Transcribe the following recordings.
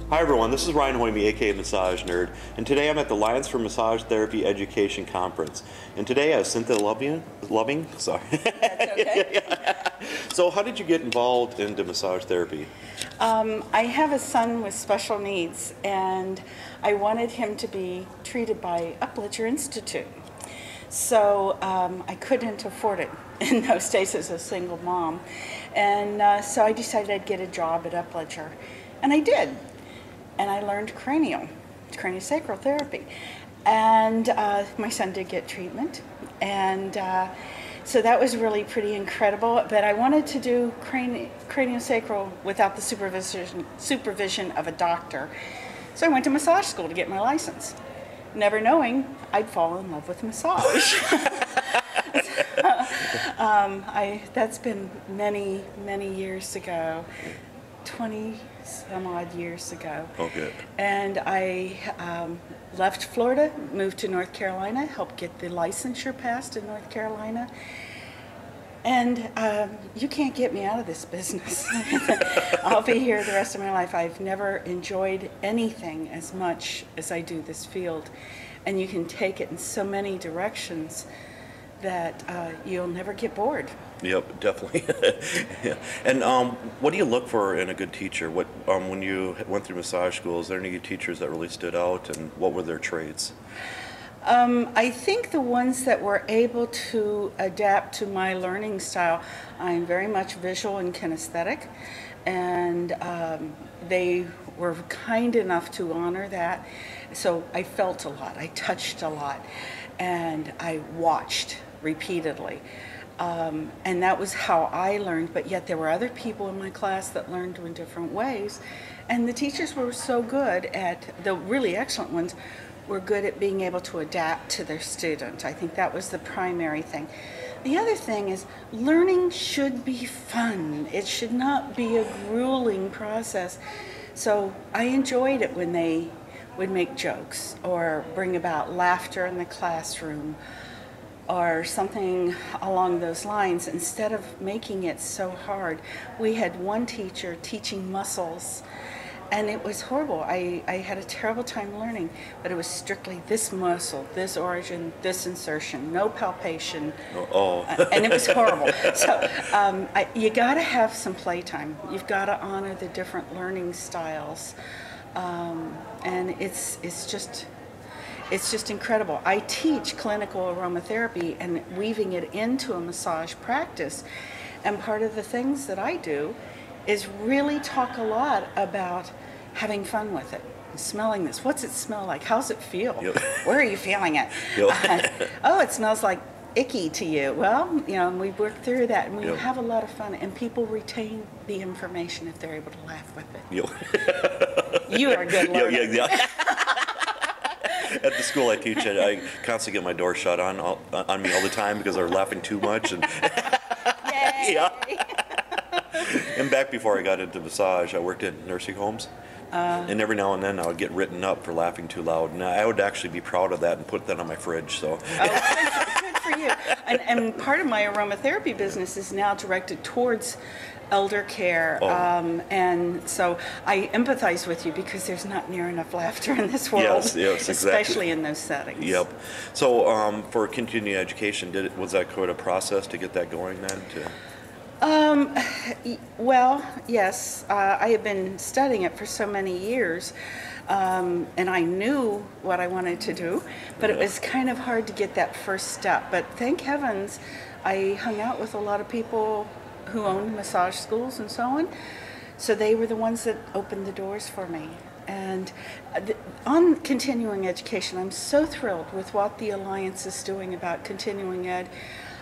Hi everyone, this is Ryan Hoyme, aka Massage Nerd, and today I'm at the Lions for Massage Therapy Education Conference. And today I have Cynthia Loving. Sorry. That's okay. So how did you get involved into massage therapy? I have a son with special needs, and I wanted him to be treated by Uplicher Institute. So I couldn't afford it in those days as a single mom. And so I decided I'd get a job at Uplicher. And I did. And I learned craniosacral therapy. And my son did get treatment. And so that was really pretty incredible. But I wanted to do craniosacral without the supervision of a doctor. So I went to massage school to get my license, never knowing I'd fall in love with massage. That's been many, many years ago, 20 some odd years ago. Okay. And I left Florida, moved to North Carolina, helped get the licensure passed in North Carolina. And you can't get me out of this business. I'll be here the rest of my life. I've never enjoyed anything as much as I do this field. And you can take it in so many directions that you'll never get bored. Yep, definitely. Yeah. And what do you look for in a good teacher? What when you went through massage school, is there any teachers that really stood out, and what were their traits? I think the ones that were able to adapt to my learning style, I'm very much visual and kinesthetic, and they were kind enough to honor that. So I felt a lot, I touched a lot, and I watched repeatedly. And that was how I learned, but yet there were other people in my class that learned in different ways. And the teachers were so good at, the really excellent ones, were good at being able to adapt to their student. I think that was the primary thing. The other thing is, learning should be fun. It should not be a grueling process. So I enjoyed it when they would make jokes or bring about laughter in the classroom or something along those lines, instead of making it so hard. We had one teacher teaching muscles, and it was horrible. I had a terrible time learning, but it was strictly this muscle, this origin, this insertion, no palpation. Oh. And it was horrible. So you gotta have some playtime. You've gotta honor the different learning styles. And it's just incredible. I teach clinical aromatherapy and weaving it into a massage practice. And part of the things that I do is really talk a lot about having fun with it. Smelling this. What's it smell like? How's it feel? Yep. Where are you feeling it? Yep. Oh, it smells like icky to you. Well, you know, we work through that, and we Yep. have a lot of fun, and people retain the information if they're able to laugh with it. Yep. You are a good learner. Yeah. At the school I teach at, I constantly get my door shut on me all the time because they're laughing too much. And Yay! yeah. And back before I got into massage, I worked in nursing homes. And every now and then I would get written up for laughing too loud. And I would actually be proud of that and put that on my fridge. So. Good for you. And part of my aromatherapy business is now directed towards elder care. Oh. And so I empathize with you, because there's not near enough laughter in this world. Yes, exactly. Especially in those settings. Yep. So for continuing education, was that quite a process to get that going then? Well, yes. I have been studying it for so many years, and I knew what I wanted to do, but it was kind of hard to get that first step. But thank heavens, I hung out with a lot of people who owned massage schools and so on, so they were the ones that opened the doors for me. And on continuing education, I'm so thrilled with what the Alliance is doing about continuing ed.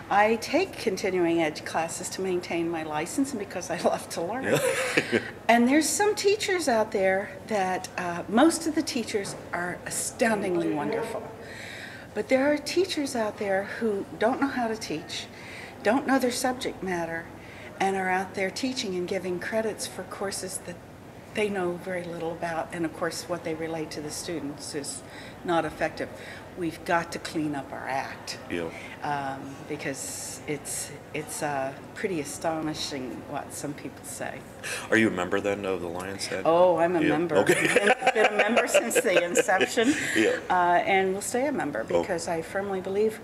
I take continuing ed classes to maintain my license and because I love to learn. Yeah. And there's some teachers out there that, most of the teachers are astoundingly wonderful. But there are teachers out there who don't know how to teach, don't know their subject matter, and are out there teaching and giving credits for courses that they know very little about, and of course what they relate to the students is not effective. We've got to clean up our act. Yeah. Because it's pretty astonishing what some people say. Are you a member then of the Lions Den? Oh, I'm a member. Okay. Been a member since the inception, Yeah. and will stay a member because I firmly believe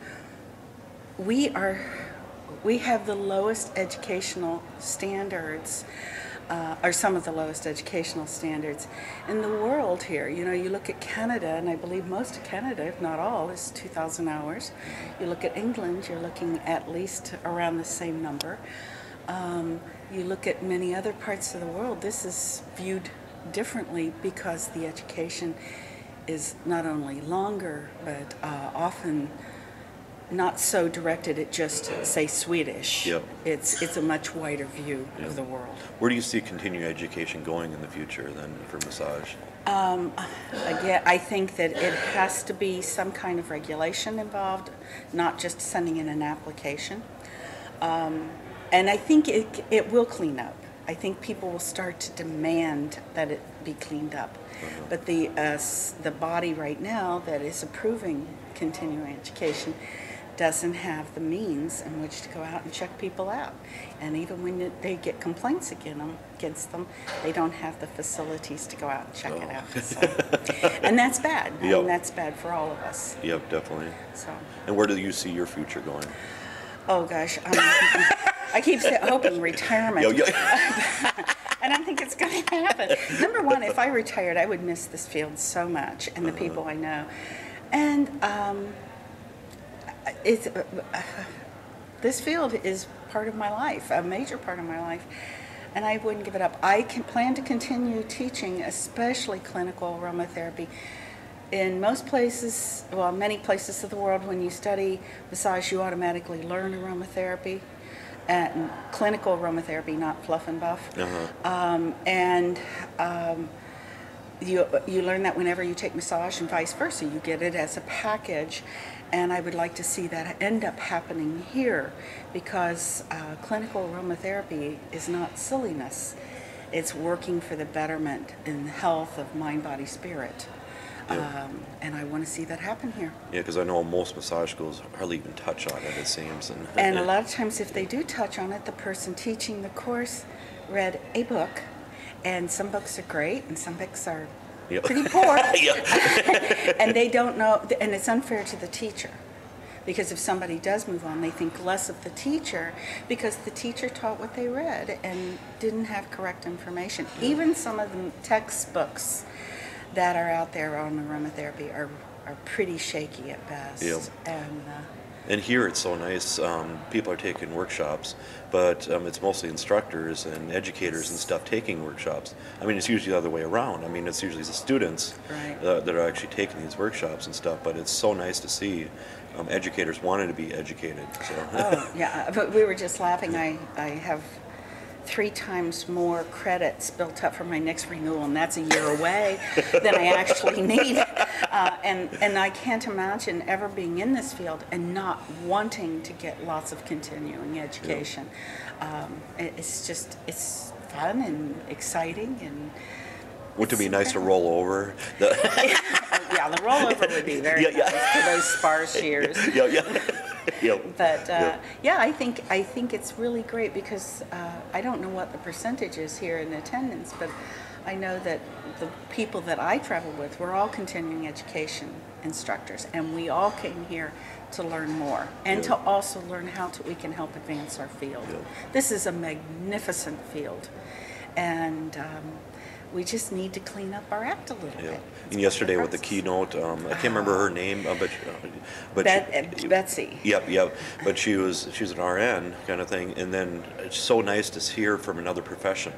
we have the lowest educational standards, or some of the lowest educational standards in the world here. You know, you look at Canada, and I believe most of Canada, if not all, is 2,000 hours. You look at England, you're looking at least around the same number. You look at many other parts of the world, this is viewed differently because the education is not only longer, but often not so directed at just, say, Swedish. Yep. It's a much wider view of the world. Where do you see continuing education going in the future then for massage? Again, I think that it has to be some kind of regulation involved, not just sending in an application. And I think it will clean up. I think people will start to demand that it be cleaned up. But the body right now that is approving continuing education doesn't have the means in which to go out and check people out. And even when they get complaints against them, they don't have the facilities to go out and check it out. So. And that's bad. Yep. And that's bad for all of us. Yep, definitely. So. And where do you see your future going? Oh gosh, I keep hoping retirement. And I don't think it's going to happen. Number one, if I retired, I would miss this field so much and the people I know. And this field is part of my life, a major part of my life, and I wouldn't give it up. I plan to continue teaching, especially clinical aromatherapy. In most places, well, many places of the world, when you study massage, you automatically learn aromatherapy, and clinical aromatherapy, not fluff and buff. You learn that whenever you take massage and vice versa. You get it as a package, and I would like to see that end up happening here because clinical aromatherapy is not silliness. It's working for the betterment and health of mind, body, spirit. And I want to see that happen here. Yeah, because I know most massage schools hardly even touch on it, it seems. And a lot of times if they do touch on it, the person teaching the course read a book, and some books are great and some books are pretty poor. And they don't know, and it's unfair to the teacher. Because if somebody does move on, they think less of the teacher because the teacher taught what they read and didn't have correct information. Even some of the textbooks that are out there on aromatherapy are pretty shaky at best. And here it's so nice. People are taking workshops, but it's mostly instructors and educators and stuff taking workshops. I mean, it's usually the other way around. I mean, it's usually the students that are actually taking these workshops and stuff, but it's so nice to see educators wanting to be educated. So. But we were just laughing. I have 3 times more credits built up for my next renewal, and that's a year away than I actually need. And I can't imagine ever being in this field and not wanting to get lots of continuing education. It's fun and exciting and. Wouldn't it be nice to roll over? The rollover would be very nice for those sparse years. But I think it's really great because I don't know what the percentage is here in attendance, but I know that the people that I travel with, we're all continuing education instructors, and we all came here to learn more and to also learn how we can help advance our field. This is a magnificent field, and we just need to clean up our act a little bit. And yesterday with the keynote, I can't remember her name, but Betsy. Yep. But she was an RN kind of thing, and then it's so nice to hear from another profession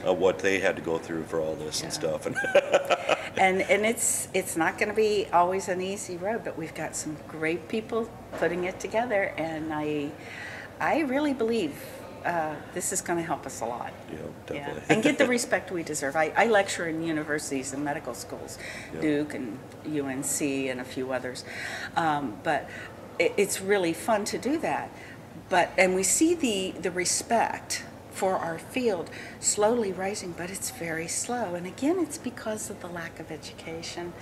what they had to go through for all this and stuff. And it's not going to be always an easy road, but we've got some great people putting it together, and I really believe this is going to help us a lot. Definitely. And get the respect we deserve. I lecture in universities and medical schools, Duke and UNC and a few others. But it's really fun to do that. And we see the respect for our field, slowly rising, but it's very slow. And again, it's because of the lack of education,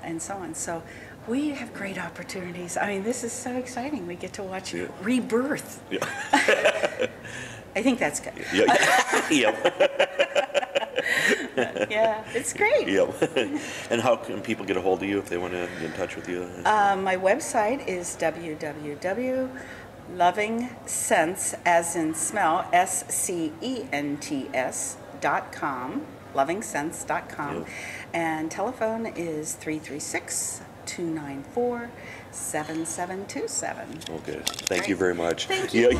and so on. So we have great opportunities. I mean, this is so exciting. We get to watch rebirth. Yeah. I think that's good. Yeah. Yeah, it's great. And how can people get a hold of you if they want to get in touch with you? My website is www.lovingsense, as in smell, SCENTS.com, lovingsense.com. And telephone is 336-294-7727. Okay. Thank you very much. Thank you.